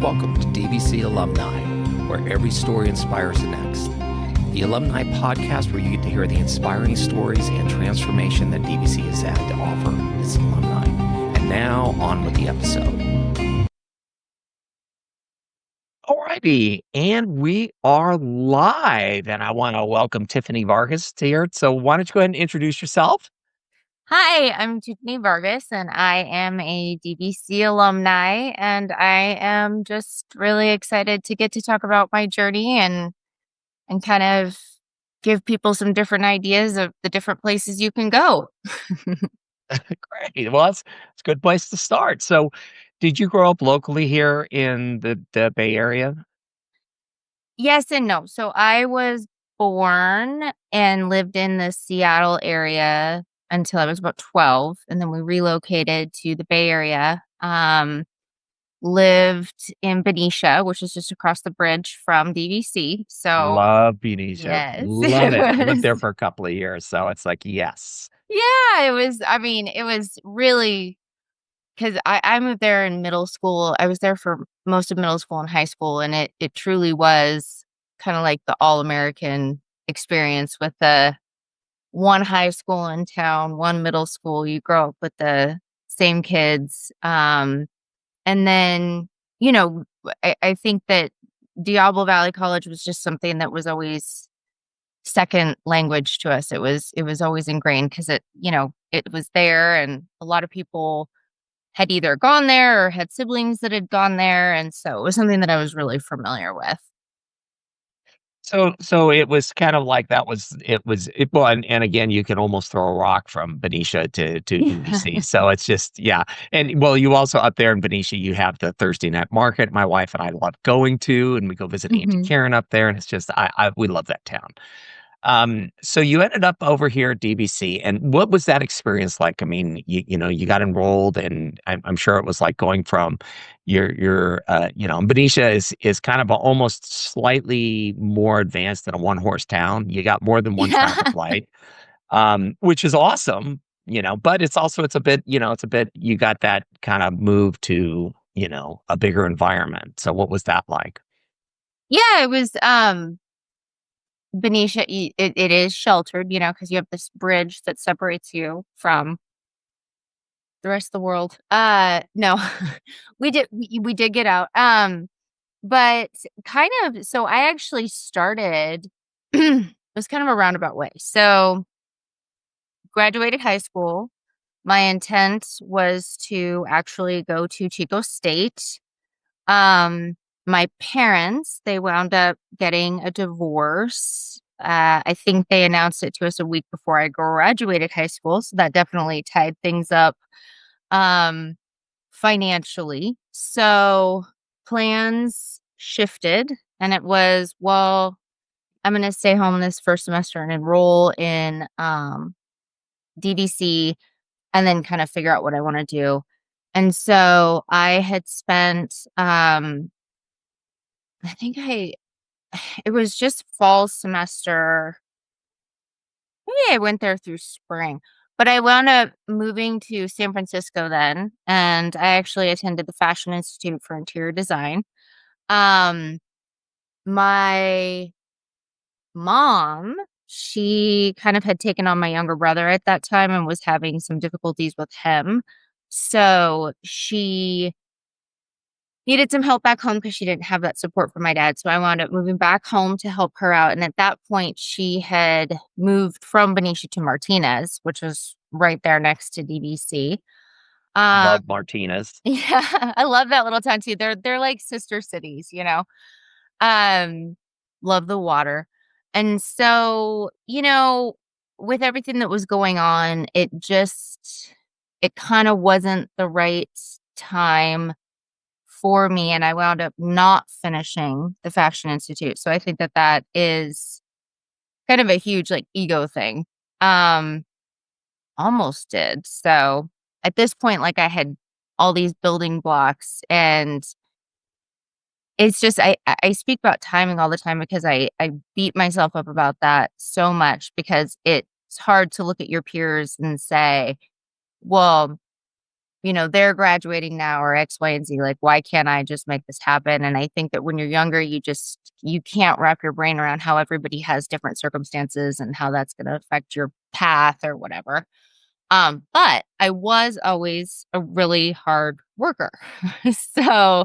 Welcome to DVC Alumni, where every story inspires the next. The Alumni podcast where you get to hear the inspiring stories and transformation that DVC has had to offer its alumni. And now, on with the episode. Alrighty, and we are live, and I want to welcome Tiffany Vargas here. So why don't you go ahead and introduce yourself? Hi, I'm Tiffany Vargas, and I am a DVC alumni, and I am just really excited to get to talk about my journey and kind of give people some different ideas of the different places you can go. Great. Well, it's a good place to start. So, did you grow up locally here in the Bay Area? Yes and no. So I was born and lived in the Seattle area until I was about 12, and then we relocated to the Bay Area. Lived in Benicia, which is just across the bridge from DVC. So Love Benicia. yes, Love it it. I lived there was. for a couple of years, so it's like, yes. Yeah, it was. I mean, it was really because I moved there in middle school. I was there for most of middle school and high school, and it truly was kind of like the all American experience with the one high school in town, one middle school. You grow up with the same kids. And then, you know, I think that Diablo Valley College was just something that was always second language to us. It was always ingrained because it was there, and a lot of people had either gone there or had siblings that had gone there, and so it was something that I was really familiar with. So it was kind of like that was it well, and again, you can almost throw a rock from Benicia to Yeah. DVC. So it's just yeah. And well, you also up there in Benicia, you have the Thursday night market. My wife and I love going to, and we go visit Auntie Mhm. Karen up there, and it's just I we love that town. So you ended up over here at DBC, and what was that experience like? I mean, you got enrolled, and I'm sure it was like going from Benicia is kind of almost slightly more advanced than a one horse town. You got more than one traffic Yeah. light, which is awesome, but it's a bit, you got that kind of move to, a bigger environment. So what was that like? Yeah, it was, Benicia, it is sheltered, because you have this bridge that separates you from the rest of the world. No, we did get out. But kind of, so I actually started, it was kind of a roundabout way. So graduated high school. My intent was to actually go to Chico State. My parents, they wound up getting a divorce. I think they announced it to us a week before I graduated high school, so that definitely tied things up um financially. So plans shifted, and it was, well, I'm going to stay home this first semester and enroll in DVC and then kind of figure out what I want to do. And so I had spent I think I it was just fall semester. Maybe I went there through spring, but I wound up moving to San Francisco then, and I actually attended the Fashion Institute for Interior Design. Um, my mom, she kind of had taken on my younger brother at that time and was having some difficulties with him. So she needed some help back home because she didn't have that support from my dad. So I wound up moving back home to help her out. And at that point, she had moved from Benicia to Martinez, which was right there next to DVC. Um, Love Martinez. yeah, I love that little town too. They're like sister cities. Um, love the water. And so, with everything that was going on, it kind of wasn't the right time for me, and I wound up not finishing the Fashion Institute. So I think that that is kind of a huge, like, ego thing. Um, almost did. So at this point, like, I had all these building blocks, and it's just I speak about timing all the time because I beat myself up about that so much because it's hard to look at your peers and say, "Well, they're graduating now or X, Y, and Z. Like, why can't I just make this happen? And I think that when you're younger, you can't wrap your brain around how everybody has different circumstances and how that's going to affect your path or whatever. But I was always a really hard worker. So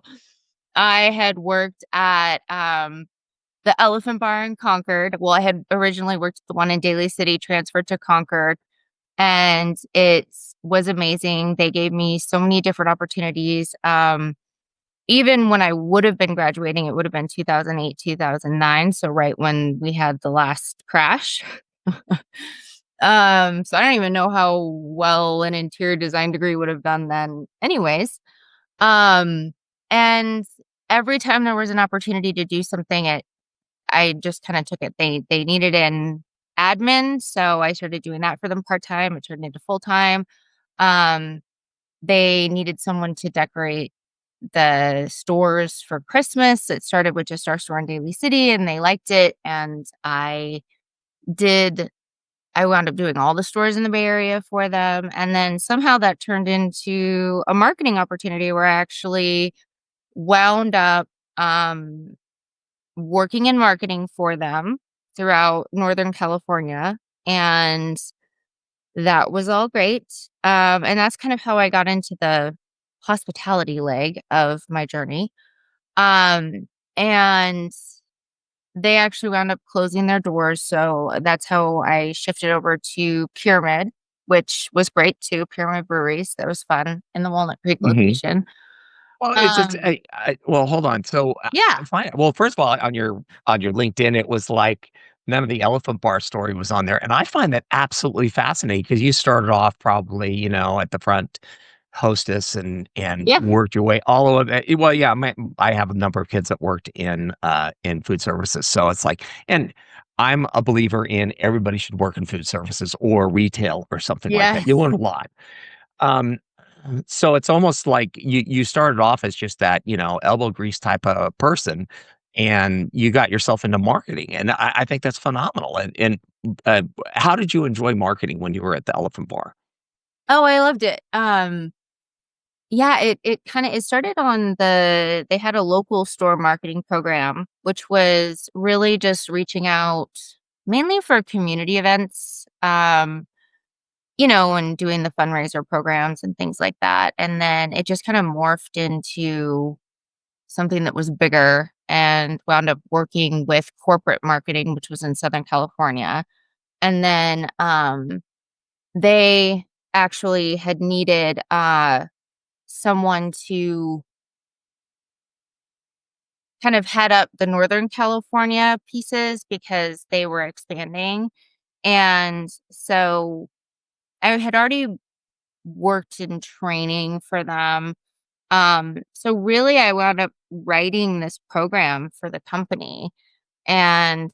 I had worked at the Elephant Bar in Concord. Well, I had originally worked at the one in Daly City, transferred to Concord, and it was amazing. They gave me so many different opportunities. Even when I would have been graduating, it would have been 2008, 2009. So right when we had the last crash. So I don't even know how well an interior design degree would have done then anyways. Um, and every time there was an opportunity to do something, I just kind of took it. They needed an admin, so I started doing that for them part-time. It turned into full-time. Um, they needed someone to decorate the stores for Christmas. It started with just our store in Daly City, and they liked it. And I wound up doing all the stores in the Bay Area for them. And then somehow that turned into a marketing opportunity where I actually wound up working in marketing for them throughout Northern California. And that was all great. And that's kind of how I got into the hospitality leg of my journey. And they actually wound up closing their doors. So that's how I shifted over to Pyramid, which was great too. Pyramid Breweries. That was fun in the Walnut Creek Hmm. location. Well, it's just Um, well, hold on. So yeah. I find well, first of all, on your LinkedIn, it was like none of the elephant bar story was on there, and I find that absolutely fascinating because you started off probably at the front hostess and Yeah. worked your way all over. Well, yeah, I have a number of kids that worked in food services, so it's like, and I'm a believer in everybody should work in food services or retail or something like that. You Yes. learn a lot. Um, so it's almost like you started off as just that, elbow grease type of person, and you got yourself into marketing, and I think that's phenomenal. And uh, how did you enjoy marketing when you were at the Elephant Bar? Oh, I loved it. Yeah, it started on they had a local store marketing program, which was really just reaching out mainly for community events, and doing the fundraiser programs and things like that. And then it just kind of morphed into something that was bigger and wound up working with corporate marketing, which was in Southern California. And then they actually had needed someone to kind of head up the Northern California pieces because they were expanding. And so I had already worked in training for them. So really I wound up writing this program for the company, and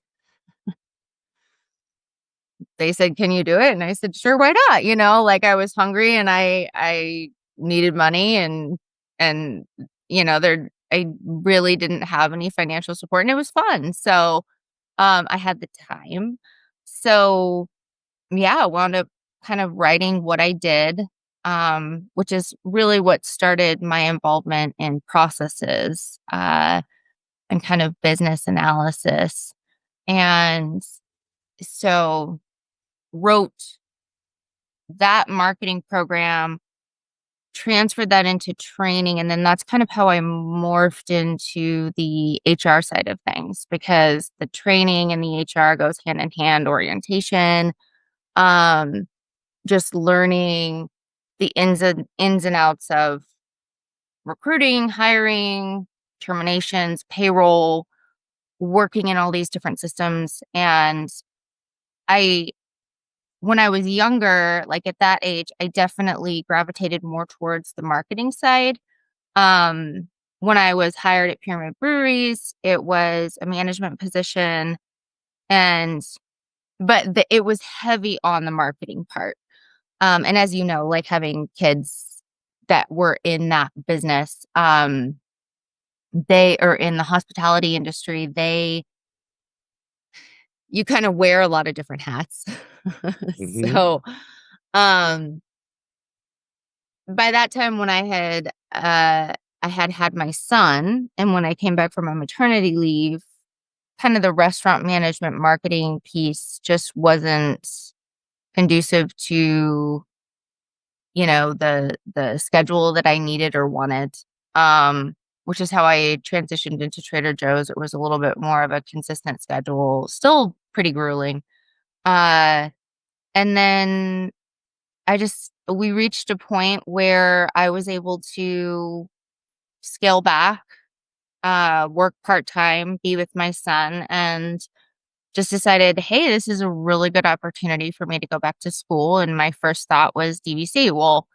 they said, "Can you do it?" And I said, "Sure, why not?" Like I was hungry and I needed money, and there I really didn't have any financial support, and it was fun. So I had the time. So yeah, I wound up kind of writing what I did, which is really what started my involvement in processes and kind of business analysis. And so wrote that marketing program, transferred that into training, and then that's kind of how I morphed into the HR side of things because the training and the HR goes hand in hand, orientation, um, just learning the ins and outs of recruiting, hiring, terminations, payroll, working in all these different systems. And I when I was younger, like at that age, I definitely gravitated more towards the marketing side. Um, when I was hired at Pyramid Breweries, it was a management position, and it was heavy on the marketing part. And as you know, like having kids that were in that business, they are in the hospitality industry. You kind of wear a lot of different hats. Hmm. So, um, by that time when I had my son, and when I came back from my maternity leave, kind of the restaurant management marketing piece just wasn't conducive to, the schedule that I needed or wanted. Which is how I transitioned into Trader Joe's. It was a little bit more of a consistent schedule, still pretty grueling. Uh, and then we reached a point where I was able to scale back, work part-time, be with my son, and just decided, hey, this is a really good opportunity for me to go back to school. And my first thought was DVC. Well,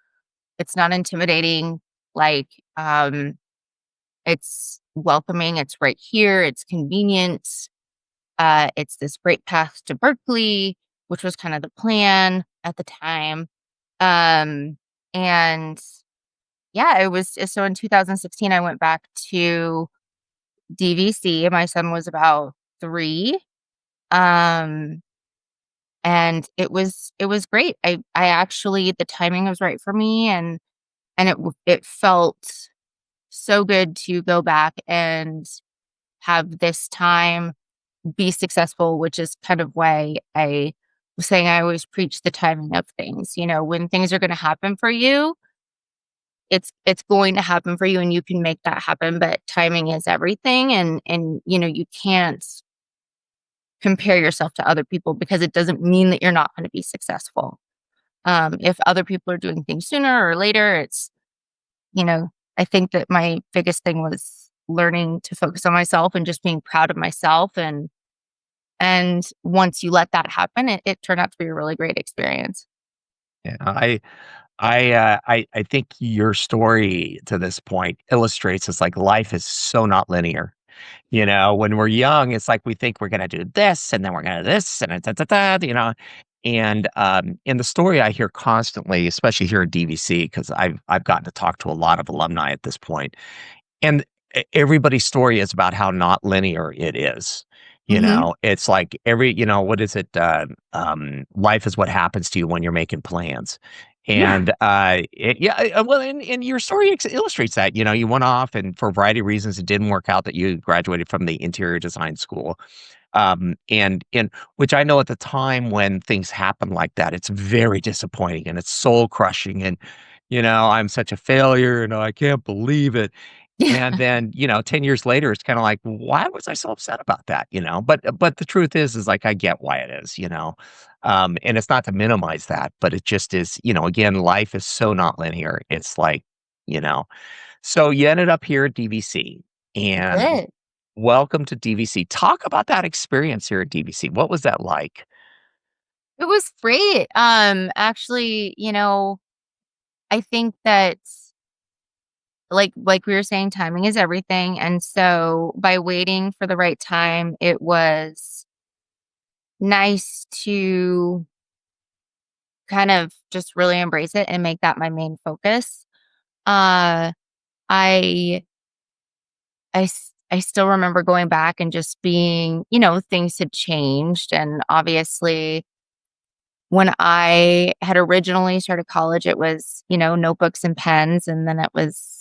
it's not intimidating. Like, it's welcoming. It's right here. It's convenient. It's this great path to Berkeley, which was kind of the plan at the time. Um, and yeah, it was so in 2016, I went back to DVC. My son was about 3. Um, and it was great. I actually, the timing was right for me, and it felt so good to go back and have this time be successful, which is kind of why I was saying I always preach the timing of things. When things are going to happen for you, it's going to happen for you, and you can make that happen, but timing is everything. And you can't compare yourself to other people, because it doesn't mean that you're not going to be successful. If other people are doing things sooner or later, you know, I think that my biggest thing was learning to focus on myself and just being proud of myself. And once you let that happen, it turned out to be a really great experience. Yeah, I think your story to this point illustrates it's like life is so not linear. When we're young, it's like we think we're gonna do this, and then we're gonna this, and da, da, da, and, in the story I hear constantly, especially here at DVC, because I've gotten to talk to a lot of alumni at this point, and everybody's story is about how not linear it is. Mhm. It's like what is it? Life is what happens to you when you're making plans. Yeah. And well, and your story illustrates that. You went off, and for a variety of reasons, it didn't work out that you graduated from the interior design school. And which I know at the time when things happen like that, it's very disappointing and it's soul crushing. And, I'm such a failure. I can't believe it. And Yeah. then, 10 years later, it's kinda like, "Why was I so upset about that?" But the truth is, like, I get why it is. And it's not to minimize that, but it just is, again, life is so not linear. It's like, you know so you ended up here at DVC, and Did. welcome to DVC. Talk about that experience here at DVC. What was that like? It was great. Actually, I think that, like we were saying, timing is everything. And so by waiting for the right time, it was nice to kind of just really embrace it and make that my main focus. Uh, I I still remember going back and just being, things had changed. And obviously, when I had originally started college, it was, notebooks and pens, and then it was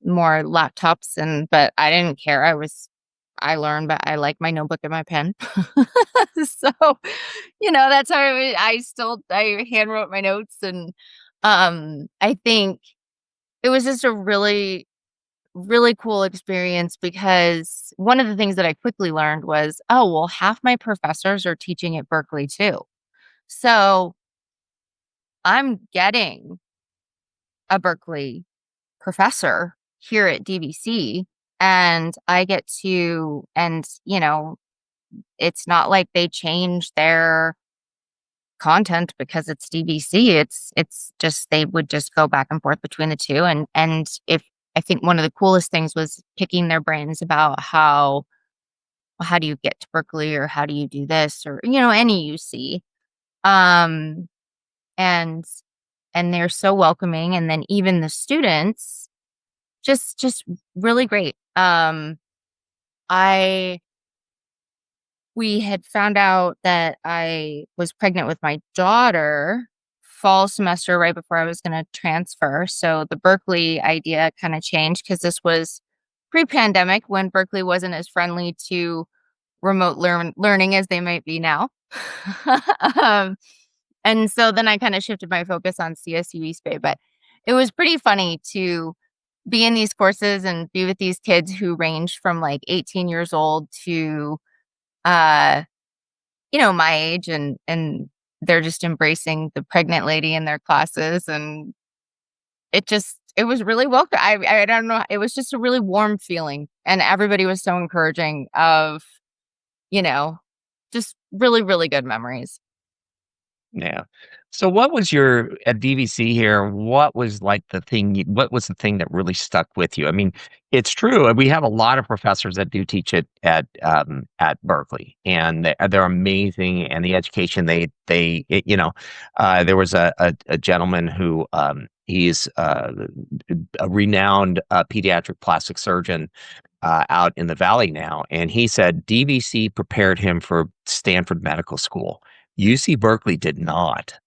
more laptops. But I didn't care. I learned, but I like my notebook and my pen. So, that's how I hand wrote my notes. And I think it was just a really, really cool experience, because one of the things that I quickly learned was, oh, well, half my professors are teaching at Berkeley too. So I'm getting a Berkeley professor here at DVC, and I get to, and, it's not like they change their content because it's DVC. It's just, they would just go back and forth between the two. And if I think one of the coolest things was picking their brains about how do you get to Berkeley, or how do you do this, or any UC. Um and and they're so welcoming, and then even the students, just really great. I We had found out that I was pregnant with my daughter fall semester right before I was going to transfer. So the Berkeley idea kind of changed because this was pre-pandemic when Berkeley wasn't as friendly to remote learning as they might be now. um, and so then I kind of shifted my focus on CSU East Bay, but it was pretty funny to be in these courses and be with these kids who ranged from like 18 years old to uh my age, and they're just embracing the pregnant lady in their classes, and it was really welcome. I don't know, it was just a really warm feeling, and everybody was so encouraging of, you know, just really, really good memories. Yeah. So what was your at DVC here, what was like what was the thing that really stuck with you? I mean, it's true. We have a lot of professors that do teach it at Berkeley, and they're amazing, and the education there was a gentleman who he's a renowned pediatric plastic surgeon out in the valley now, and he said DVC prepared him for Stanford Medical School. UC Berkeley did not.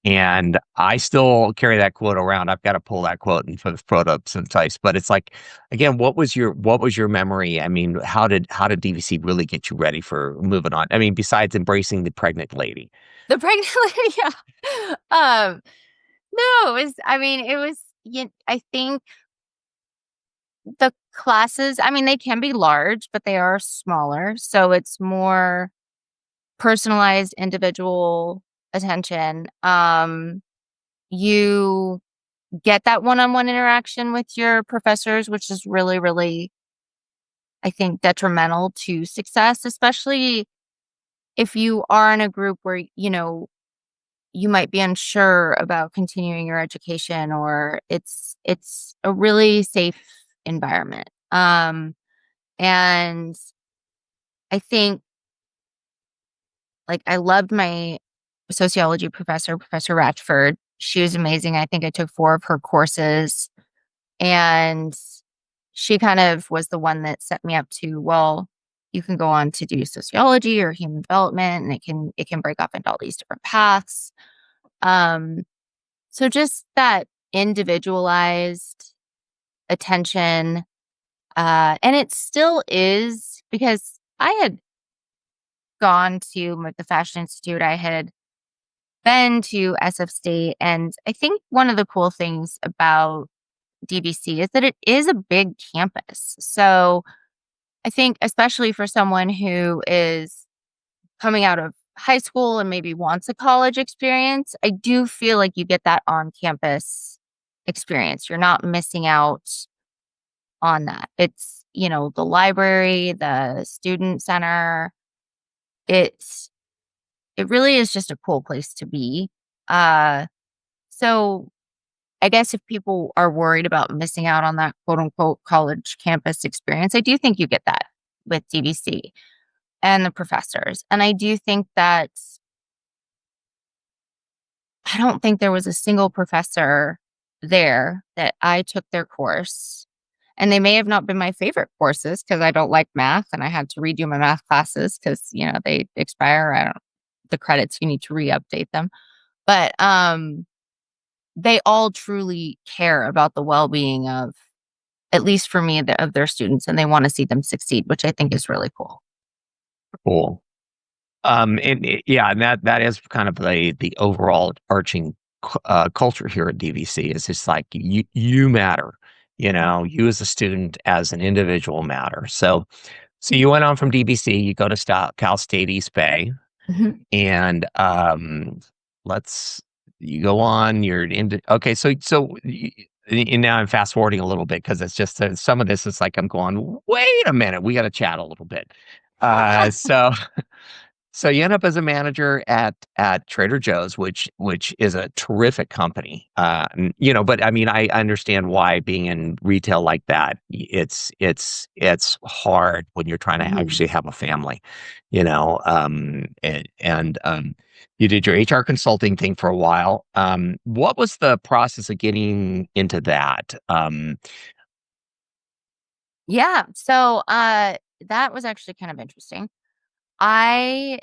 And I still carry that quote around. I've got to pull that quote and throw it up someplace. But it's like, again, what was your memory? I mean, how did DVC really get you ready for moving on? I mean, besides embracing the pregnant lady. The pregnant lady, yeah. No, it was, I think the classes, they can be large, but they are smaller. So it's more personalized individual attention. You get that one-on-one interaction with your professors, which is really, really, I think, detrimental to success, especially if you are in a group where, you might be unsure about continuing your education, or it's a really safe environment. And I think, like, I loved my sociology professor, Professor Ratchford. She was amazing. I think I took 4 of her courses, and she kind of was the one that set me up to, well, you can go on to do sociology or human development, and it can break off into all these different paths. Um, so just that individualized attention, and it still is, because I had gone to like the Fashion Institute, I had been to SF State, and I think one of the cool things about DVC is that it is a big campus. So I think, especially for someone who is coming out of high school and maybe wants a college experience, I do feel like you get that on campus experience. You're not missing out on that. It's, the library, the student center. It's it really is just a cool place to be. Uh so I guess if people are worried about missing out on that quote unquote college campus experience, I do think you get that with DVC and the professors. And I do think that I don't think there was a single professor there that I took their course. And they may have not been my favorite courses because I don't like math and I had to redo my math classes because, they expire. I don't the credits, you need to re-update them. But they all truly care about the well-being of, at least for me, of their students, and they want to see them succeed, which I think is really cool. Cool. Yeah, and that is kind of the overall arching culture here at DVC is just like you matter, you as a student, as an individual matter. So you went on from DVC, you go to Cal State East Bay, Mhm. and let's you go on. You're into okay. And now I'm fast forwarding a little bit because it's just some of this is like I'm going. Wait a minute, we got to chat a little bit. So so you end up as a manager at Trader Joe's, which is a terrific company. But I mean, I understand why being in retail like that, it's hard when you're trying to Mhm. actually have a family, and you did your HR consulting thing for a while. What was the process of getting into that? Yeah. So that was actually kind of interesting. I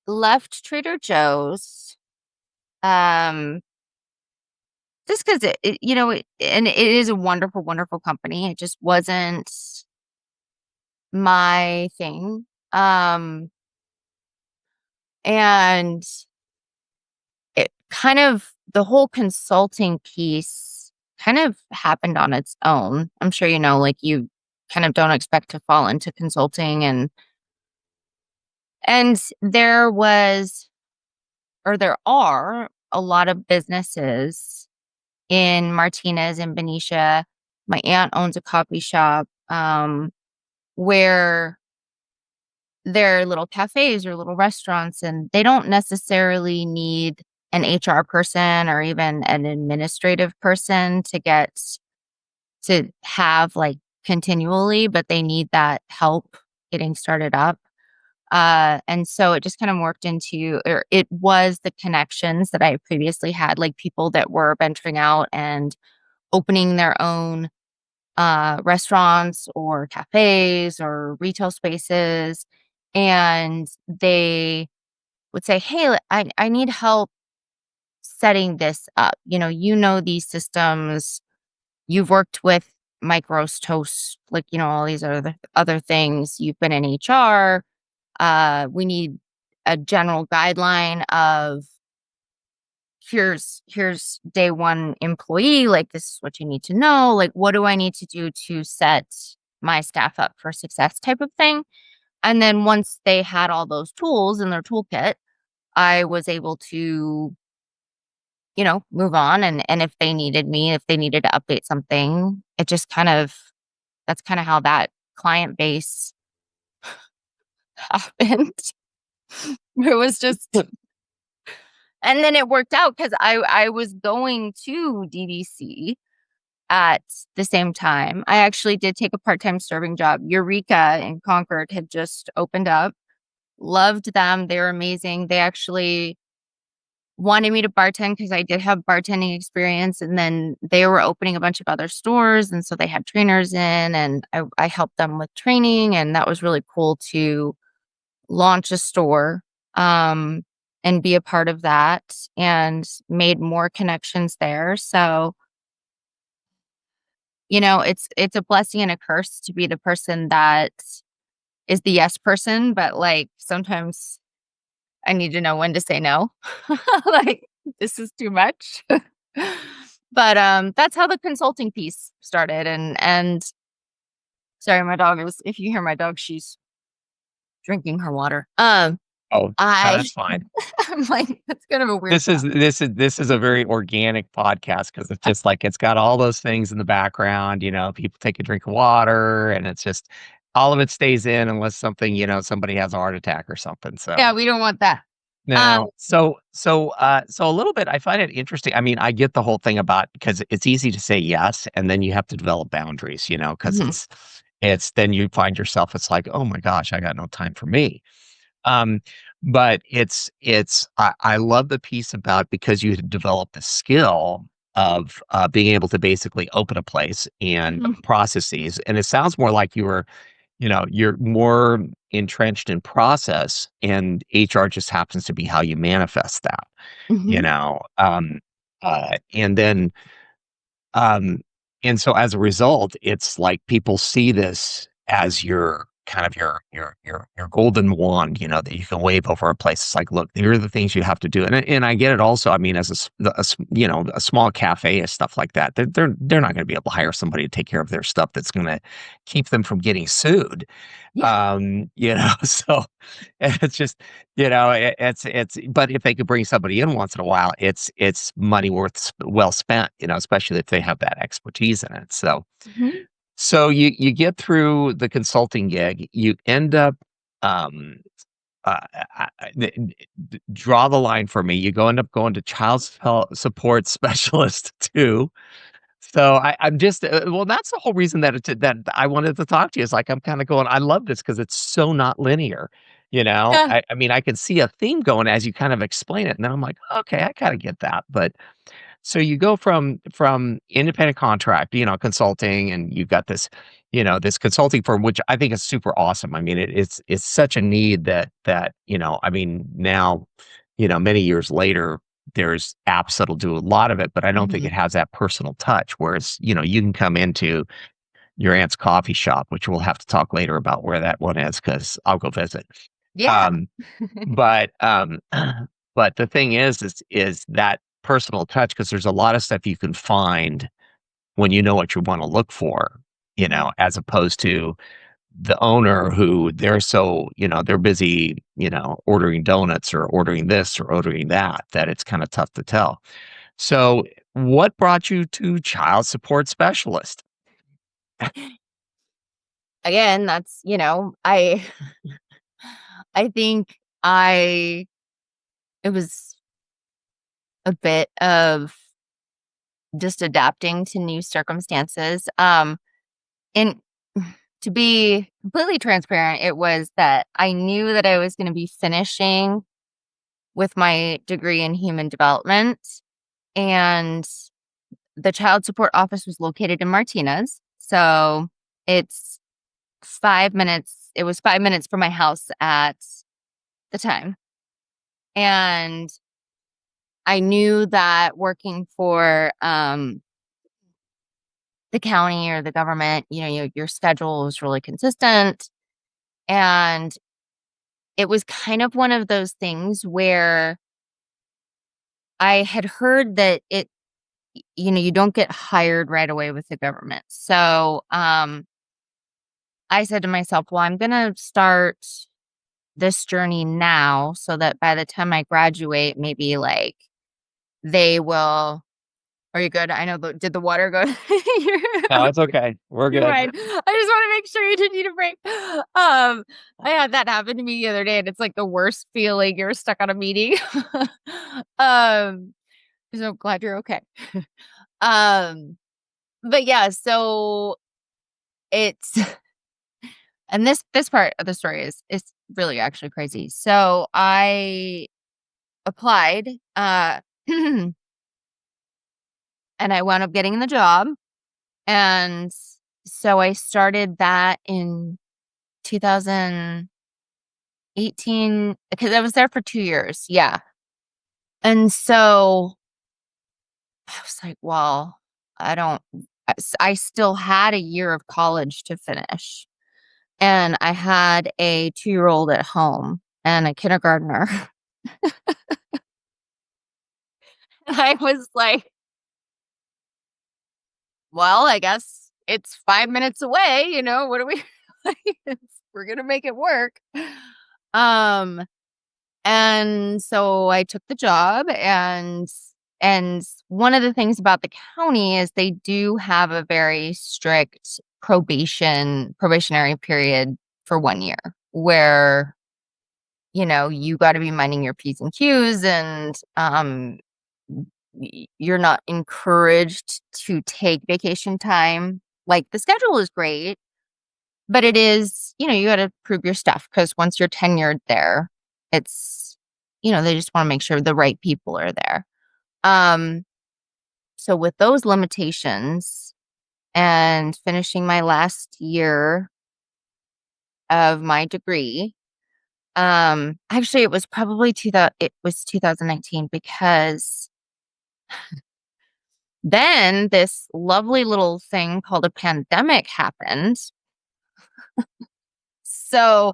left Trader Joe's Just because and it is a wonderful, wonderful company. It just wasn't my thing. And it kind of, the whole consulting piece kind of happened on its own. I'm sure like you kind of don't expect to fall into consulting, and there was, or there are a lot of businesses in Martinez and Benicia. My aunt owns a coffee shop, where they're little cafes or little restaurants, and they don't necessarily need an HR person or even an administrative person to have like continually, but they need that help getting started up. And so it just kind of worked into, or it was the connections that I previously had, like people that were venturing out and opening their own restaurants or cafes or retail spaces. And they would say, hey, I need help setting this up. These systems, you've worked with Mike Roast Toast, like, all these other things. You've been in HR. We need a general guideline of here's day one employee, like this is what you need to know, like what do I need to do to set my staff up for success type of thing. And then once they had all those tools in their toolkit, I was able to move on, and if they needed me, if they needed to update something, it just that's kind of how that client base happened. It was just and then it worked out because I was going to DVC at the same time. I actually did take a part-time serving job. Eureka in Concord had just opened up. Loved them. They were amazing. They actually wanted me to bartend because I did have bartending experience, and then they were opening a bunch of other stores, and so they had trainers in, and I helped them with training, and that was really cool to launch a store. And be a part of that, and made more connections there. So, it's a blessing and a curse to be the person that is the yes person, but like sometimes I need to know when to say no. Like this is too much. But that's how the consulting piece started, and sorry, my dog is, if you hear my dog, she's drinking her water. Oh, that's fine. I'm like, that's kind of a weird This is a very organic podcast because it's just like it's got all those things in the background. People take a drink of water, and it's just all of it stays in unless something somebody has a heart attack or something. So Yeah, we don't want that. no. So a little bit. I find it interesting. I mean, I get the whole thing about because it's easy to say yes, and then you have to develop boundaries. Because Mhm. it's then you find yourself. It's like, oh my gosh, I got no time for me. Um, but I love the piece about because you develop the skill of being able to basically open a place and Mhm. processes. And it sounds more like you're more entrenched in process, and HR just happens to be how you manifest that, you Mhm. know. And then um, and so as a result, it's like people see this as your kind of your golden wand, that you can wave over a place. It's like, look, here are the things you have to do, and I get it. Also, I mean, as a small cafe and stuff like that, they're not going to be able to hire somebody to take care of their stuff that's going to keep them from getting sued. Yeah. So it's just it's but if they could bring somebody in once in a while, it's money well spent, especially if they have that expertise in it. So Mhm. you get through the consulting gig, you end up um draw the line for me. End up going to support specialist too. So I'm just well, that's the whole reason that I wanted to talk to you. Is like I'm kind of going. I love this because it's so not linear. Yeah. I mean, I can see a theme going as you kind of explain it, and then I'm like, okay, I kind of get that. But so you go from independent contract, consulting, and you've got this consulting firm, which I think is super awesome. I mean, it's such a need that I mean, now, many years later. there's apps that'll do a lot of it, but I don't think Mhm. it has that personal touch. Whereas, you can come into your aunt's coffee shop, which we'll have to talk later about where that one is because I'll go visit. Yeah. Um, but but the thing is that personal touch because there's a lot of stuff you can find when you know what you want to look for, Mhm. as opposed to the owner who they're so, they're busy, ordering donuts or ordering this or ordering that, that it's kind of tough to tell. So, what brought you to child support specialist? Again, that's, I think it was a bit of just adapting to new circumstances. And to be completely transparent, it was that I knew that I was going to be finishing with my degree in human development, and the child support office was located in Martinez. So it's 5 minutes. It was 5 minutes from my house at the time. And I knew that working for the county or the government, your schedule was really consistent. And it was kind of one of those things where I had heard that you don't get hired right away with the government. So I said to myself, well, I'm going to start this journey now so that by the time I graduate, maybe like they will. Are you good? I know. Did the water go? No, it's okay. We're You're good. fine. I just want to make sure you didn't need a break. I had that happen to me the other day, and it's like the worst feeling. You're stuck on a meeting. um, so I'm glad you're okay. Um, but yeah, so it's and this part of the story is really actually crazy. So I applied, and I wound up getting the job, and so I started that in 2018 because I was there for 2 years, yeah. And so I was like, "Well, I don't." I still had a year of college to finish, and I had a 2-year-old at home and a kindergartner. I was like, "Well, I guess it's 5 minutes away, what are we we're gonna make it work." Um And so I took the job, and one of the things about the county is they do have a very strict probationary period for 1 year where, you gotta be minding your P's and Q's, and, you're not encouraged to take vacation time. Like, the schedule is great, but it is, you gotta prove your stuff because once you're tenured there, it's they just wanna make sure the right people are there. Um, so with those limitations and finishing my last year of my degree, actually, it was 2019 because then this lovely little thing called a pandemic happened. So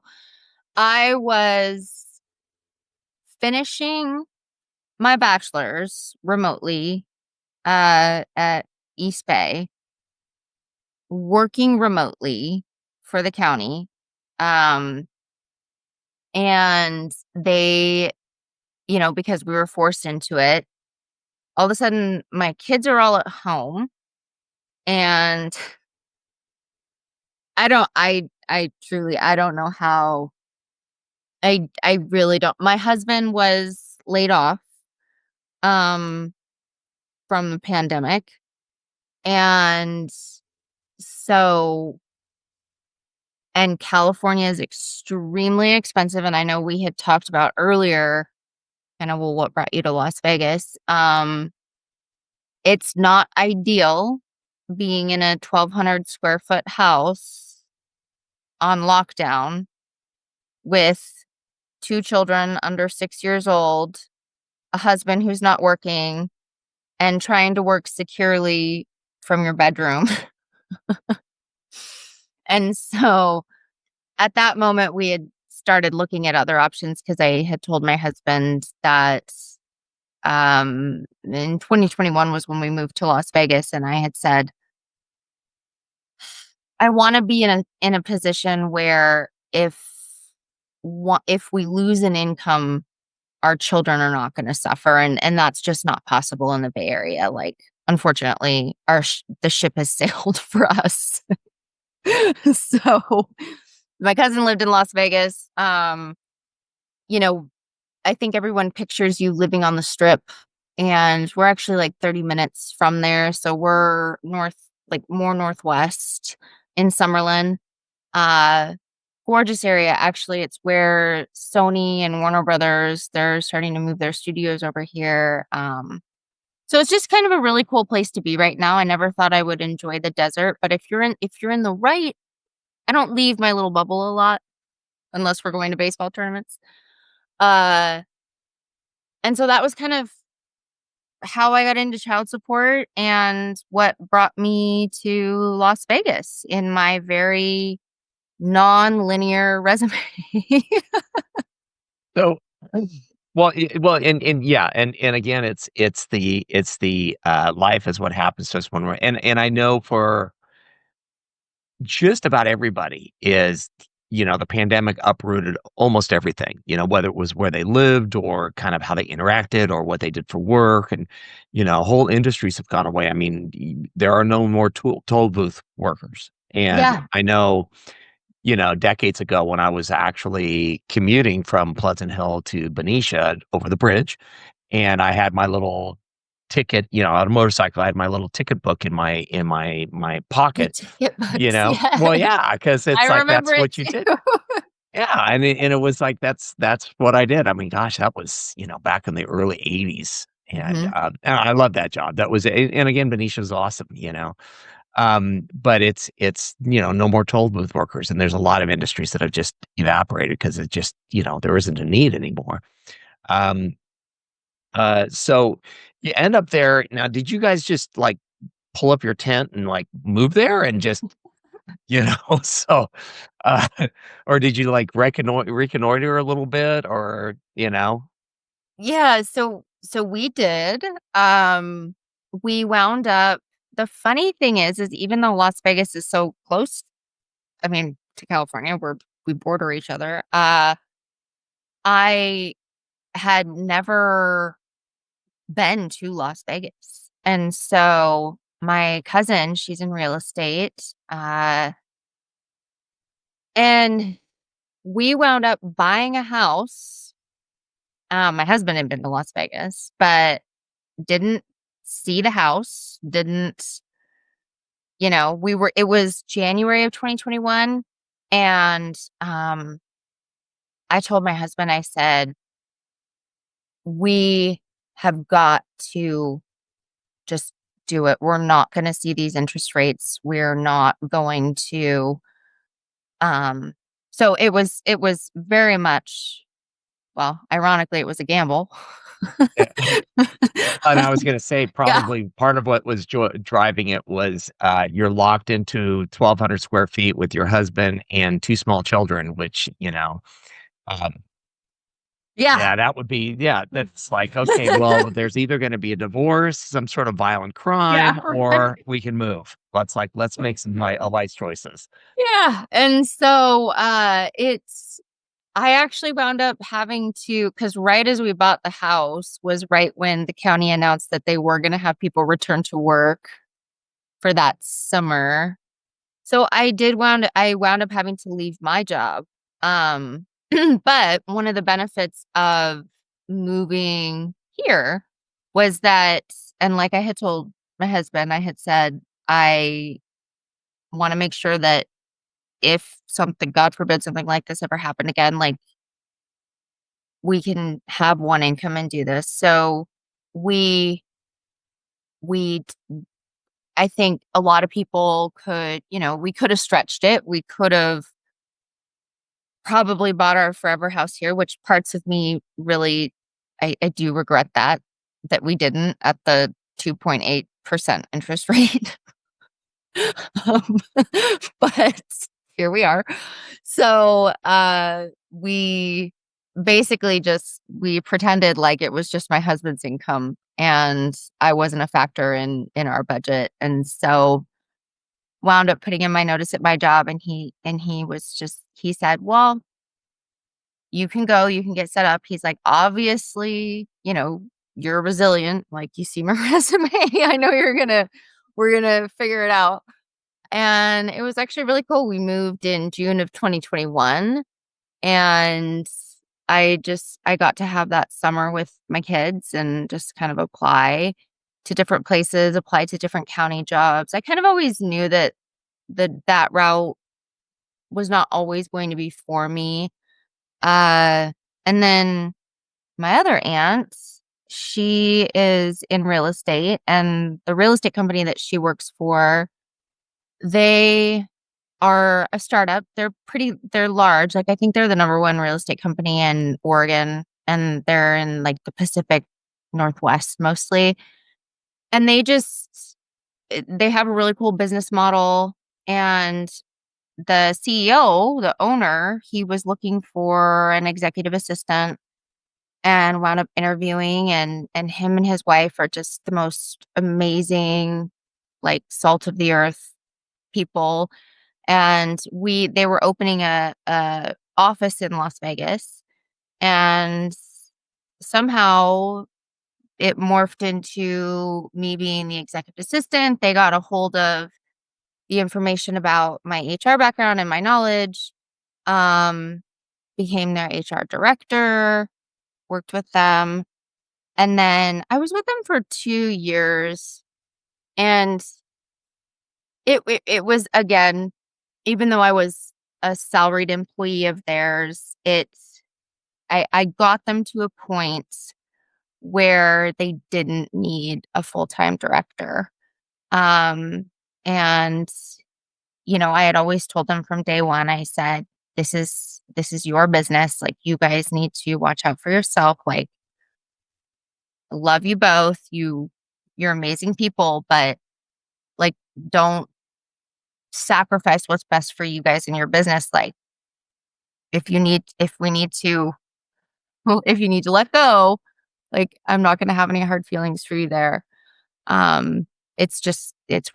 I was finishing my bachelor's remotely, at East Bay, working remotely for the county, um, and they, because we were forced into it, all of a sudden, my kids are all at home, and I truly I don't know how I really don't. My husband was laid off, um, from the pandemic, and so and California is extremely expensive, and I know we had talked about earlier, kind of, well, what brought you to Las Vegas? It's not ideal being in a 1,200 square foot house on lockdown with 2 children under 6 years old, a husband who's not working and trying to work securely from your bedroom. And so at that moment, we had started looking at other options because I had told my husband that in 2021 was when we moved to Las Vegas, and I had said, I want to be in a position where if we lose an income, our children are not going to suffer, and that's just not possible in the Bay Area. Like, unfortunately, the ship has sailed for us. So my cousin lived in Las Vegas. You know, I think everyone pictures you living on the Strip, and we're actually like 30 minutes from there. So we're more northwest in Summerlin. Gorgeous area. Actually, it's where Sony and Warner Brothers, they're starting to move their studios over here. So it's just kind of a really cool place to be right now. I never thought I would enjoy the desert, but if you're in the right, I don't leave my little bubble a lot unless we're going to baseball tournaments. And so that was kind of how I got into child support and what brought me to Las Vegas in my very non-linear resume. So, well, and yeah, and again, it's the life is what happens to us when we're and I know for just about everybody is, the pandemic uprooted almost everything, whether it was where they lived or kind of how they interacted or what they did for work. And, whole industries have gone away. I mean, there are no more toll booth workers. And Yeah. I know, decades ago when I was actually commuting from Pleasant Hill to Benicia over the bridge, and I had my little ticket, on a motorcycle, I had my little ticket book in my The pocket, ticket books, Well, yes. yeah, because it's I like remember that's it what you did. too. Yeah, and it was like that's what I did. I mean, gosh, that was, back in the early '80s, Mhm. and I love that job. That was and again, Benicia's awesome. But it's, no more toll booth workers, and there's a lot of industries that have just evaporated because it just, there isn't a need anymore. Um, so you end up there. Now, did you guys just like pull up your tent and like move there and just, so, uh, or did you like reconnoiter a little bit or? Yeah, so we did. We wound up the funny thing is even though Las Vegas is so close, I mean, to California, we border each other. I had never been to Las Vegas. And so my cousin, she's in real estate, and we wound up buying a house. My husband had been to Las Vegas, but didn't see the house, didn't, it was January of 2021. And I told my husband, I said, we have got to just do it. We're not going to see these interest rates. We're not going to. Um, so it was very much, well, ironically, it was a gamble. And I was gonna say Yeah. probably part of what was driving it was, you're locked into 1,200 square feet with your husband and 2 small children, which, um, Yeah. yeah, that would be yeah, that's like, okay, well, there's either gonna be a divorce, some sort of violent Yeah. crime, Right. or we can move. Let's make some wise choices. Yeah. And so I actually wound up having to, because right as we bought the house was right when the county announced that they were going to have people return to work for that summer. So I wound up having to leave my job. Um, but one of the benefits of moving here was that, and like I had told my husband, I had said, I want to make sure that if something, God forbid, something like this ever happened again, like we can have one income and do this. So we, we, I think a lot of people could, we could have stretched it. We could have probably bought our forever house here, which parts of me really I do regret that we didn't at the 2.8% interest rate. Um, but here we are. So, we basically we pretended like it was just my husband's income and I wasn't a factor in our budget. And so wound up putting in my notice at my job, and he said, "Well, you can go, you can get set up." He's like, "Obviously, you're resilient. Like, you see my resume. I know we're gonna figure it out." And it was actually really cool. We moved in June of 2021, and I got to have that summer with my kids and just kind of apply to different places, apply to different county jobs. I kind of always knew that that route was not always going to be for me. And then my other aunt, she is in real estate, and the real estate company that she works for, they are a startup. They're large. Like, I think they're the number one real estate company in Oregon, and they're in like the Pacific Northwest mostly. And they have a really cool business model. And the CEO, the owner, he was looking for an executive assistant and wound up interviewing, and him and his wife are just the most amazing, like, salt of the earth people. And they were opening a office in Las Vegas, and somehow it morphed into me being the executive assistant. They got a hold of the information about my HR background and my knowledge, um, became their HR director, worked with them. And then I was with them for 2 years, and it was, again, even though I was a salaried employee of theirs, I got them to a point where they didn't need a full-time director. Um, and, I had always told them from day one, I said, this is your business. Like, you guys need to watch out for yourself. Like, I love you both. You're amazing people, but, like, don't sacrifice what's best for you guys in your business. Like, if we need to, well, if you need to let go, like, I'm not going to have any hard feelings for you there. Um, it's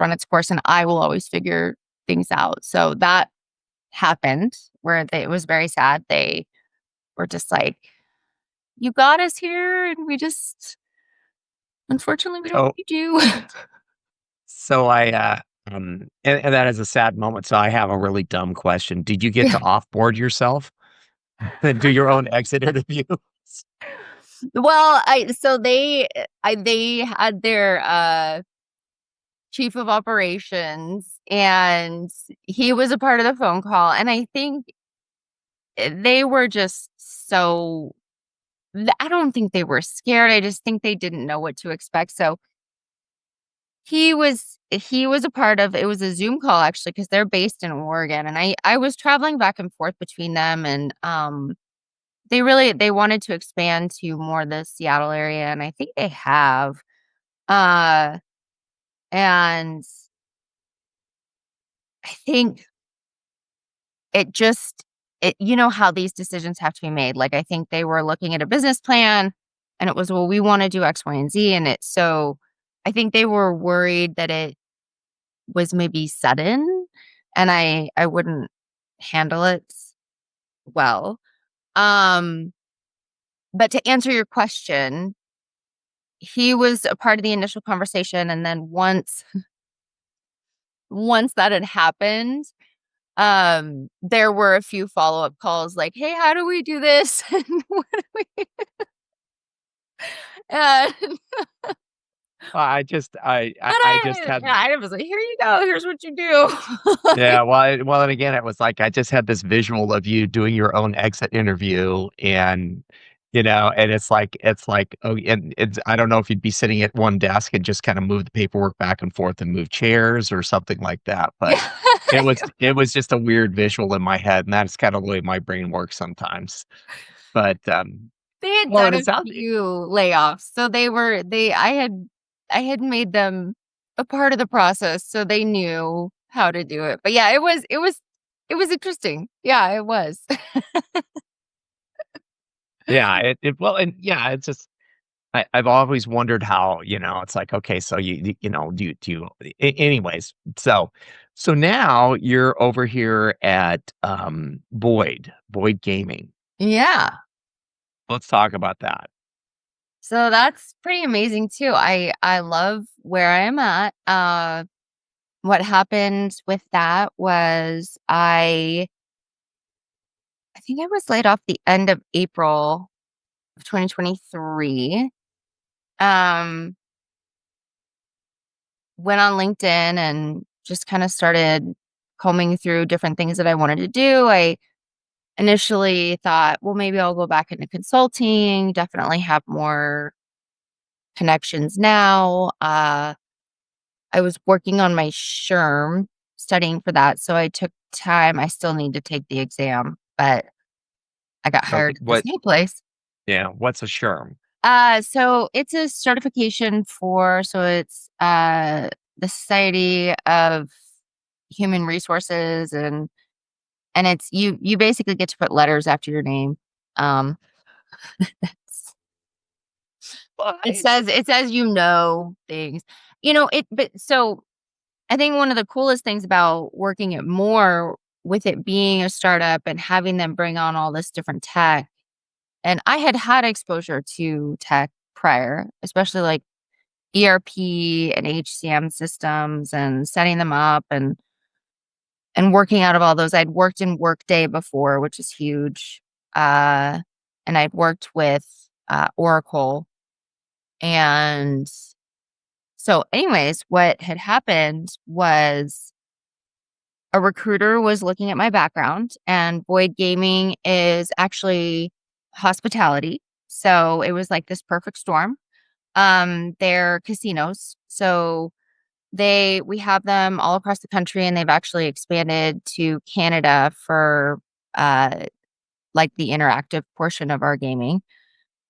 run its course, and I will always figure things out. So that happened where it was very sad. They were just like, "You got us here, and unfortunately, we don't So, need you." so and that is a sad moment. So I have a really dumb question. Did you get to offboard yourself and do your own exit interview? Well, they had their chief of operations, and he was a part of the phone call, and I think they were just so I don't think they were scared. I just think they didn't know what to expect. So he was a part of it. Was a Zoom call, actually, because they're based in Oregon, and I was traveling back and forth between them, and they wanted to expand to more the Seattle area, and I think they have. Uh and I think it just how these decisions have to be made. Like, I think they were looking at a business plan, and it was, well, we want to do X, Y, and Z, and I think they were worried that it was maybe sudden, and I wouldn't handle it well. Um, but to answer your question, he was a part of the initial conversation, and then once that had happened, there were a few follow-up calls like, "Hey, how do we do this?" And what do we and I just had I was like, "Here you go. Here's what you do." yeah, well, and again, it was like I just had this visual of you doing your own exit interview, and and it's like, oh, and it's I don't know if you'd be sitting at one desk and just kind of move the paperwork back and forth and move chairs or something like that, but it was just a weird visual in my head, and that's kind of the way my brain works sometimes. But They had Well, done and a it sounds few layoffs, so I had made them a part of the process, so they knew how to do it. But yeah, it was interesting. Yeah, it was. yeah, well, and yeah, it's just I've always wondered how, it's like, okay, so anyways, so now you're over here at Boyd Gaming. Yeah. Let's talk about that. So that's pretty amazing too. I love where I am at. What happened with that was I think I was laid off the end of April of 2023. Um, Went on LinkedIn and just kind of started combing through different things that I wanted to do. I initially thought, well, maybe I'll go back into consulting, definitely have more connections now. I was working on my SHRM, studying for that, so I took time. I still need to take the exam, but I got Okay, hired at this new place. what's a SHRM? So it's a certification so it's the Society of Human Resources, and it's you basically get to put letters after your name. Um What? it says things. But so I think one of the coolest things about working at More, with it being a startup and having them bring on all this different tech, and I had exposure to tech prior, especially like ERP and HCM systems and setting them up and working out of all those. I'd worked in Workday before, which is huge. And I'd worked with Oracle. And so anyways, what had happened was a recruiter was looking at my background, and Boyd Gaming is actually hospitality. So it was like this perfect storm. They're casinos. So we have them all across the country, and they've actually expanded to Canada for uh like the interactive portion of our gaming.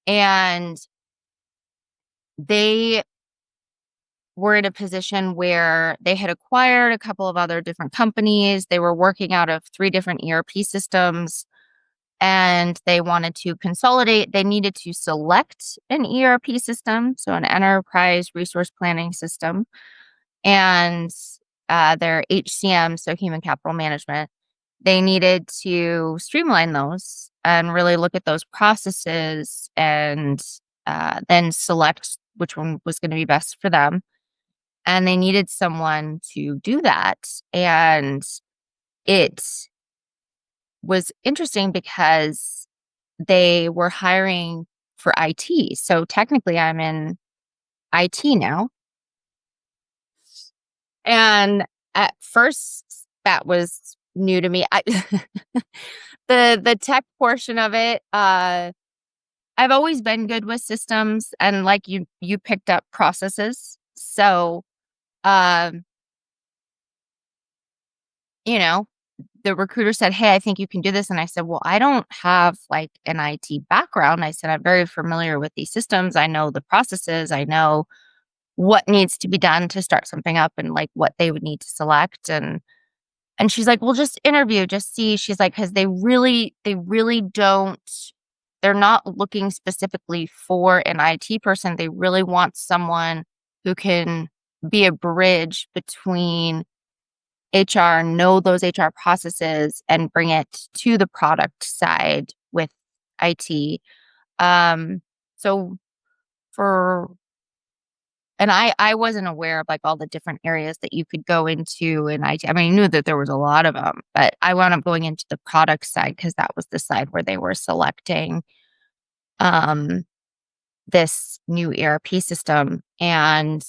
And they were in a position where they had acquired a couple of other different companies. They were working out of 3 different ERP systems, and they wanted to consolidate. They needed to select an ERP system, so an enterprise resource planning system, and their HCM, so human capital management. They needed to streamline those and really look at those processes and then select which one was going to be best for them. And they needed someone to do that. And it was interesting because they were hiring for IT. So technically, I'm in IT now. And at first, that was new to me. The tech portion of it, I've always been good with systems, and like you picked up processes. So, um, you know, the recruiter said, "Hey, I think you can do this." And I said, "Well, I don't have like an IT background." I said, "I'm very familiar with these systems. I know the processes. I know what needs to be done to start something up and like what they would need to select." And she's like, "Well, just interview, just see." She's like, "'Cause they really don't, they're not looking specifically for an IT person. They really want someone who can be a bridge between HR, know those HR processes, and bring it to the product side with IT." Um, so for And I wasn't aware of, like, all the different areas that you could go into in IT. I mean, I knew that there was a lot of them, but I wound up going into the product side because that was the side where they were selecting, um, this new ERP system, and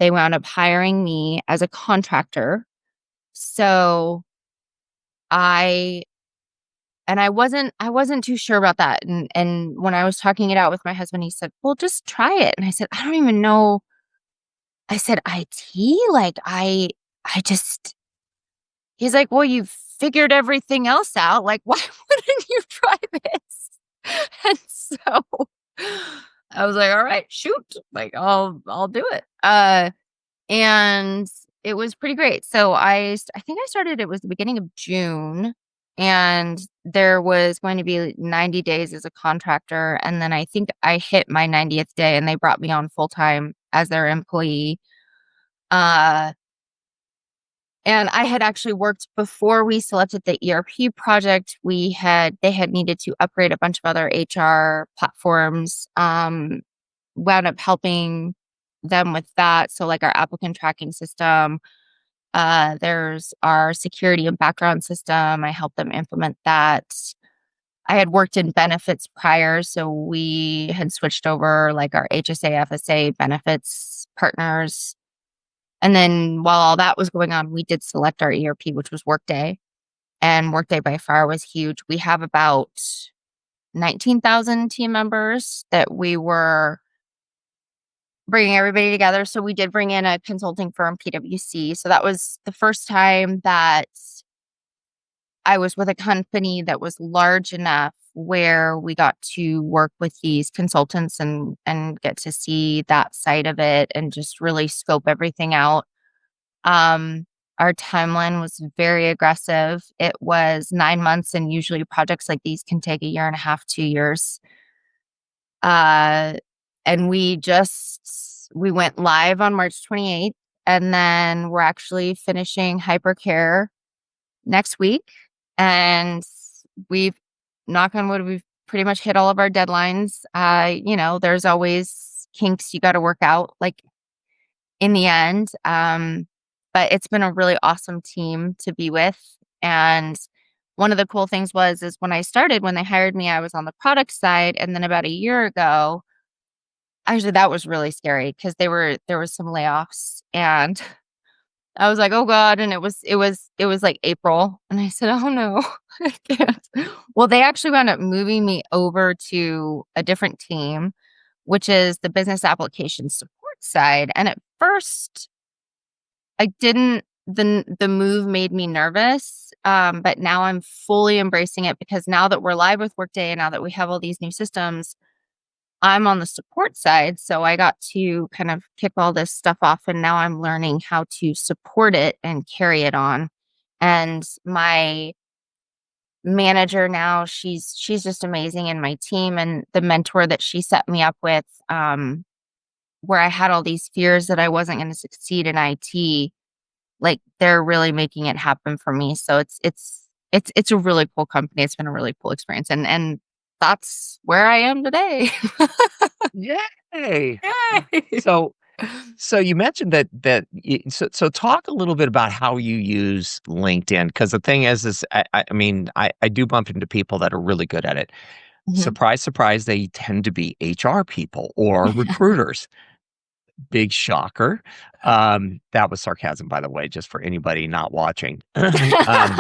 they wound up hiring me as a contractor. So I I wasn't too sure about that, and when I was talking it out with my husband, he said, "Well, just try it." And I said, "I don't even know." I said, "IT? Like, I just." He's like, "Well, you've figured everything else out. Like, why wouldn't you try this?" And so I was like, all right, shoot, like I'll do it. And it was pretty great. So I think I started, it was the beginning of June, and there was going to be 90 days as a contractor. And then I think I hit my 90th day and they brought me on full time as their employee. Uh, and I had actually worked before we selected the ERP project. They had needed to upgrade a bunch of other HR platforms. Wound up helping them with that. So like our applicant tracking system, there's our security and background system. I helped them implement that. I had worked in benefits prior, so we had switched over like our HSA, FSA benefits partners. And then while all that was going on, we did select our ERP, which was Workday. And Workday by far was huge. We have about 19,000 team members that we were bringing everybody together. So we did bring in a consulting firm, PwC. So that was the first time that I was with a company that was large enough where we got to work with these consultants and get to see that side of it and just really scope everything out. Our timeline was very aggressive. It was 9 months, and usually projects like these can take a year and a half, 2 years. Uh, and we went live on March 28th, and then we're actually finishing hypercare next week. And we've, knock on wood, we've pretty much hit all of our deadlines. There's always kinks you got to work out, like in the end. But it's been a really awesome team to be with. And one of the cool things is when I started, when they hired me, I was on the product side. And then about a year ago, actually, that was really scary because there was some layoffs, and I was like, "Oh God." And it was like April. And I said, "Oh no, I can't." Well, they actually wound up moving me over to a different team, which is the business application support side. And at first I didn't, the move made me nervous. But now I'm fully embracing it because now that we're live with Workday and now that we have all these new systems, I'm on the support side. So I got to kind of kick all this stuff off, and now I'm learning how to support it and carry it on. And my manager now, she's just amazing in my team, and the mentor that she set me up with, where I had all these fears that I wasn't going to succeed in IT, like they're really making it happen for me. So it's a really cool company. It's been a really cool experience, and that's where I am today. Yay! Yay! So so you mentioned so talk a little bit about how you use LinkedIn, because the thing is I mean, I do bump into people that are really good at it. Mhm. Surprise, surprise, they tend to be HR people or recruiters. Big shocker. That was sarcasm, by the way, just for anybody not watching. Um,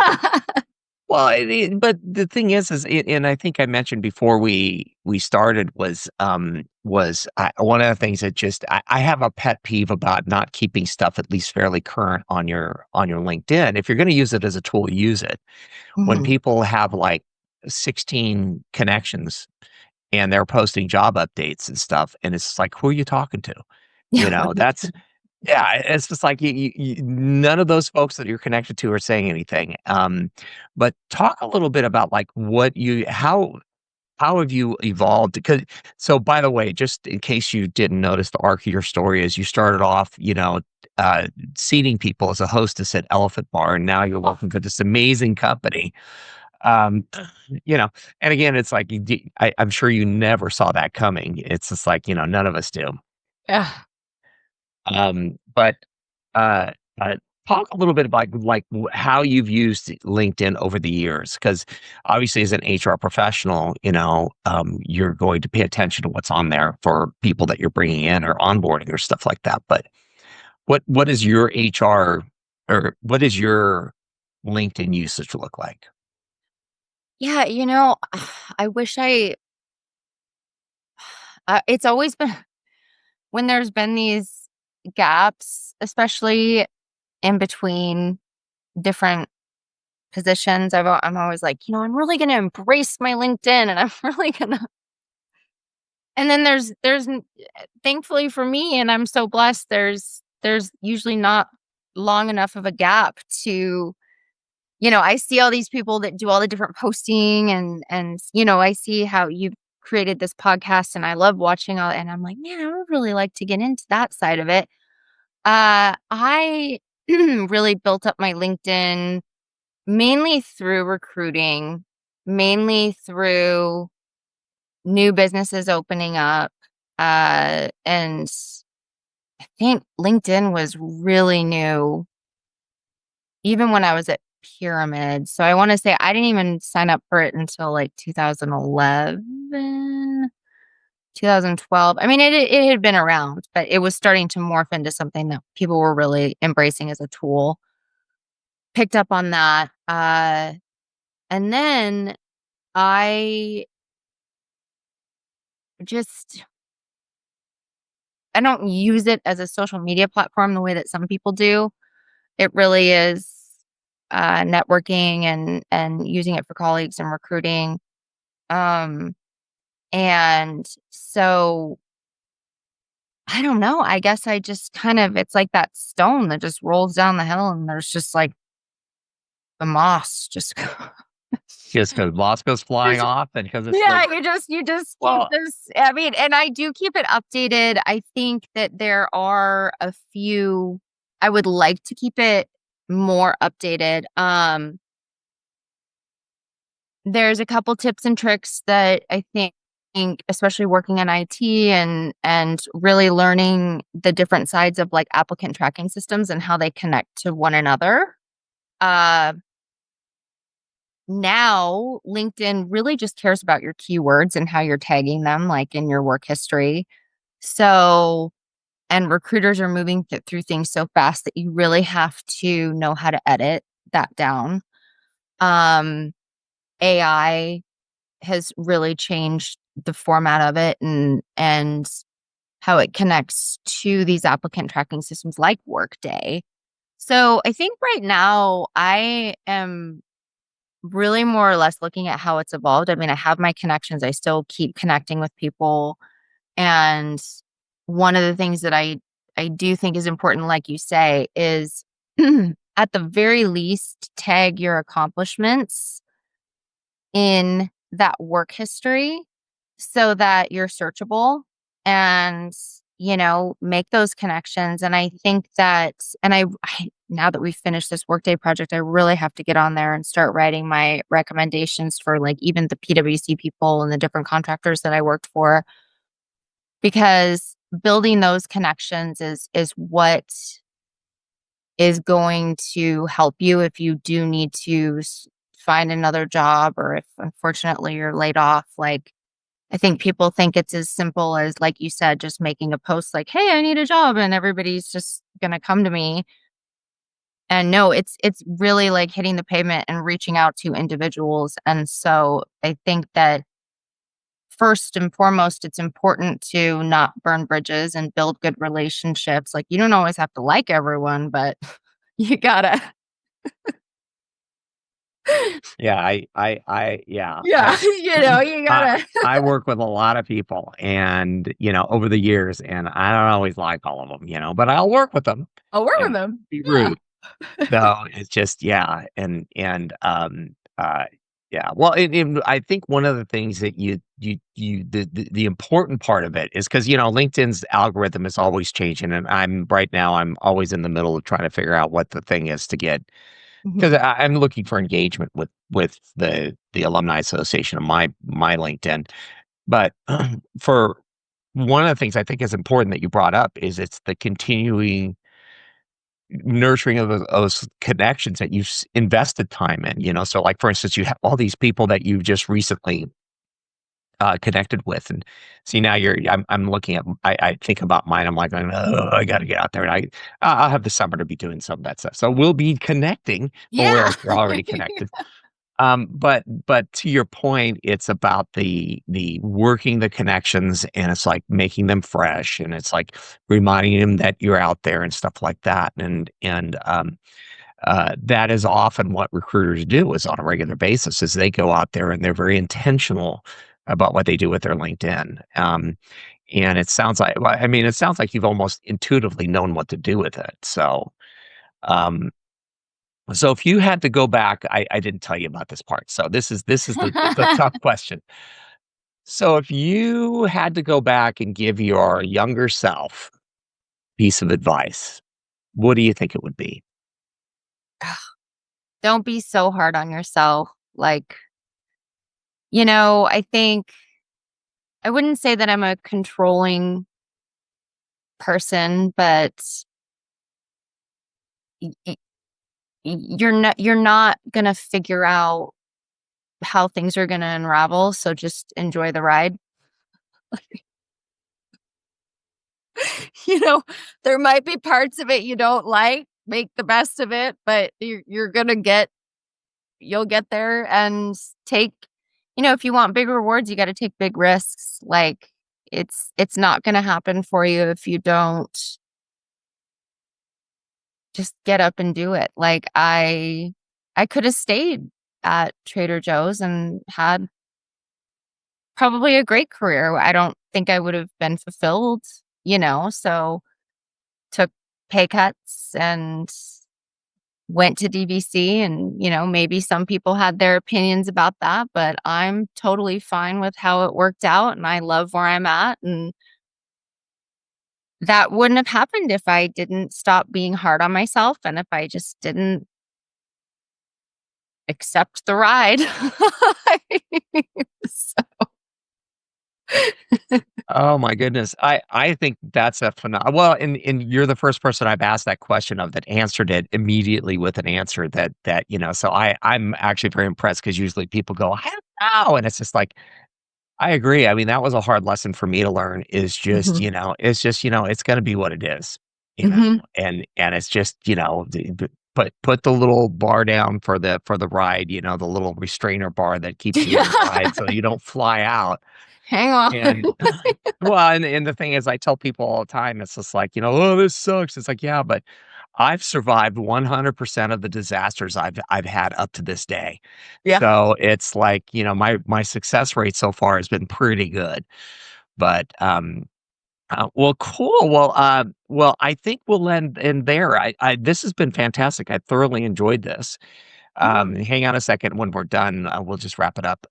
well, but the thing is, and I think I mentioned before we started one of the things that just I have a pet peeve about not keeping stuff at least fairly current on your LinkedIn. If you're going to use it as a tool, use it. When Mhm. people have like 16 connections and they're posting job updates and stuff, and it's like, who are you talking to? Yeah, right. That's yeah, it's just like none of those folks that you're connected to are saying anything. But talk a little bit about like how have you evolved? Because so by the way, just in case you didn't notice, the arc of your story is you started off, seating people as a hostess at Elephant Bar, and now you're working for this amazing company. Um, you know, and again, it's like I'm sure you never saw that coming. It's just like none of us do. Yeah. But uh, uh, talk a little bit about how you've used LinkedIn over the years, because obviously as an HR professional, you're going to pay attention to what's on there for people that you're bringing in or onboarding or stuff like that. But what is your HR or what is your LinkedIn usage look like? Yeah, I wish it's always been when there's been these gaps, especially in between different positions. I'm always like, I'm really going to embrace my LinkedIn, and I'm really going to. And then thankfully for me, and I'm so blessed, there's usually not long enough of a gap to, I see all these people that do all the different posting, and I see how you've created this podcast, and I love watching all, and I'm like, man, I would really like to get into that side of it. I really built up my LinkedIn mainly through recruiting, mainly through new businesses opening up. And I think LinkedIn was really new even when I was at Pyramid. So I want to say I didn't even sign up for it until like 2011, 2012. I mean, it had been around, but it was starting to morph into something that people were really embracing as a tool. Picked up on that. And then I don't use it as a social media platform the way that some people do. It really is networking and using it for colleagues and recruiting. And so I don't know. I guess I just it's like that stone that just rolls down the hill, and there's just like the moss just Just because moss goes flying off, and because it's yeah, like, you just well, keep this. I mean, and I do keep it updated. I think that there are a few. I would like to keep it more updated. There's a couple tips and tricks that I think, especially working in IT and really learning the different sides of like applicant tracking systems and how they connect to one another. Now LinkedIn really just cares about your keywords and how you're tagging them, like in your work history. So, and recruiters are moving through things so fast that you really have to know how to edit that down. AI has really changed the format of it and how it connects to these applicant tracking systems like Workday. So I think right now I am really more or less looking at how it's evolved. I mean, I have my connections. I still keep connecting with people. And one of the things that I do think is important, like you say, is at the very least, tag your accomplishments in that work history so that you're searchable and, make those connections. And I think that, and I now that we've finished this Workday project, I really have to get on there and start writing my recommendations for like even the PwC people and the different contractors that I worked for, because building those connections is what is going to help you if you do need to find another job, or if unfortunately you're laid off. Like, I think people think it's as simple as, like you said, just making a post like, hey, I need a job, and everybody's just going to come to me. And no, it's really like hitting the pavement and reaching out to individuals. And so I think that first and foremost, it's important to not burn bridges and build good relationships. Like, you don't always have to like everyone, but you gotta. yeah, yeah. Yeah, you gotta. I work with a lot of people, and over the years, and I don't always like all of them, but I'll work with them I'll work with and them. be Yeah. rude. So it's just, yeah, yeah. Well, I think one of the things that the important part of it is because LinkedIn's algorithm is always changing, and right now I'm always in the middle of trying to figure out what the thing is to get, because I'm looking for engagement with the alumni association of my LinkedIn. But for one of the things I think is important that you brought up is it's the continuing nurturing of those connections that you've invested time in. So like, for instance, you have all these people that you've just recently connected with, and see now I'm looking at, I think about mine. I'm like, oh, I got to get out there, and I'll have the summer to be doing some of that stuff. So we'll be connecting, Yeah. or we're already connected. But to your point, it's about the working the connections, and it's like making them fresh, and it's like reminding them that you're out there and stuff like that. And that is often what recruiters do is on a regular basis is they go out there and they're very intentional about what they do with their LinkedIn. And it sounds like, well, I mean, it sounds like you've almost intuitively known what to do with it. Um, so if you had to go back, I didn't tell you about this part. So this is the tough question. So if you had to go back and give your younger self piece of advice, what do you think it would be? Don't be so hard on yourself. Like, I think I wouldn't say that I'm a controlling person, but y- y- you're not gonna figure out how things are gonna unravel. So just enjoy the ride. There might be parts of it you don't like. Make the best of it, but you'll get there and take. If you want big rewards, you got to take big risks. Like it's not gonna happen for you if you don't just get up and do it. Like I could have stayed at Trader Joe's and had probably a great career. I don't think I would have been fulfilled, so took pay cuts and went to DVC and, maybe some people had their opinions about that, but I'm totally fine with how it worked out and I love where I'm at. And that wouldn't have happened if I didn't stop being hard on myself and if I just didn't accept the ride. So, Oh my goodness. I think that's a phenomenal. Well, and you're the first person I've asked that question of that answered it immediately with an answer that. So I'm actually very impressed because usually people go, I don't know. And it's just like, I agree. I mean, that was a hard lesson for me to learn is just, mhm, it's gonna be what it is, mhm. and it's just, put the little bar down for the ride, the little restrainer bar that keeps you in the ride so you don't fly out. Hang on. And well, and the thing is, I tell people all the time, it's just like, "Oh, this sucks." It's like, "Yeah, but I've survived 100% of the disasters I've had up to this day." Yeah. So, it's like, my success rate so far has been pretty good. But, well, cool. Well, I think we'll end there. This has been fantastic. I thoroughly enjoyed this. Yeah. Hang on a second. When we're done, we'll just wrap it up.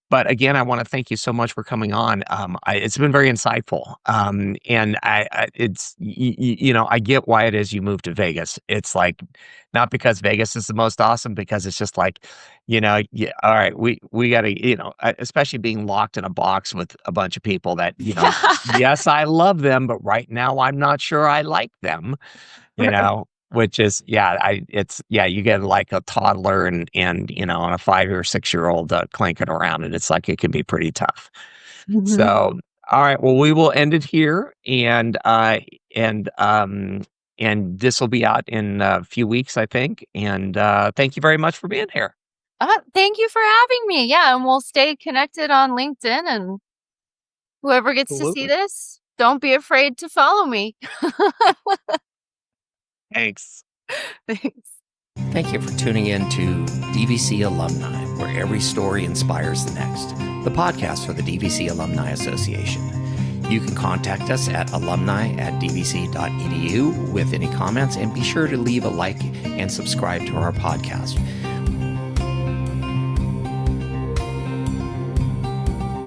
But again, I wanna thank you so much for coming on. It's been very insightful, and it's I get why it is you moved to Vegas. It's like, not because Vegas is the most awesome, because it's just like, yeah, all right, we gotta, especially being locked in a box with a bunch of people that, yes, I love them, but right now I'm not sure I like them. Right. Which is you get like a toddler and a 5 or 6-year-old, clanking around, and it's like it can be pretty tough. Mhm. So, all right, well, we will end it here, and, and this will be out in a few weeks, I think, and, thank you very much for being here. Thank you for having me. Yeah, and we'll stay connected on LinkedIn and whoever gets to see Absolutely. this, don't be afraid to follow me. Thanks. Thanks. Thank you for tuning in to DVC Alumni, where every story inspires the next, the podcast for the DVC Alumni Association. You can contact us at alumni@dvc.edu with any comments, and be sure to leave a like and subscribe to our podcast.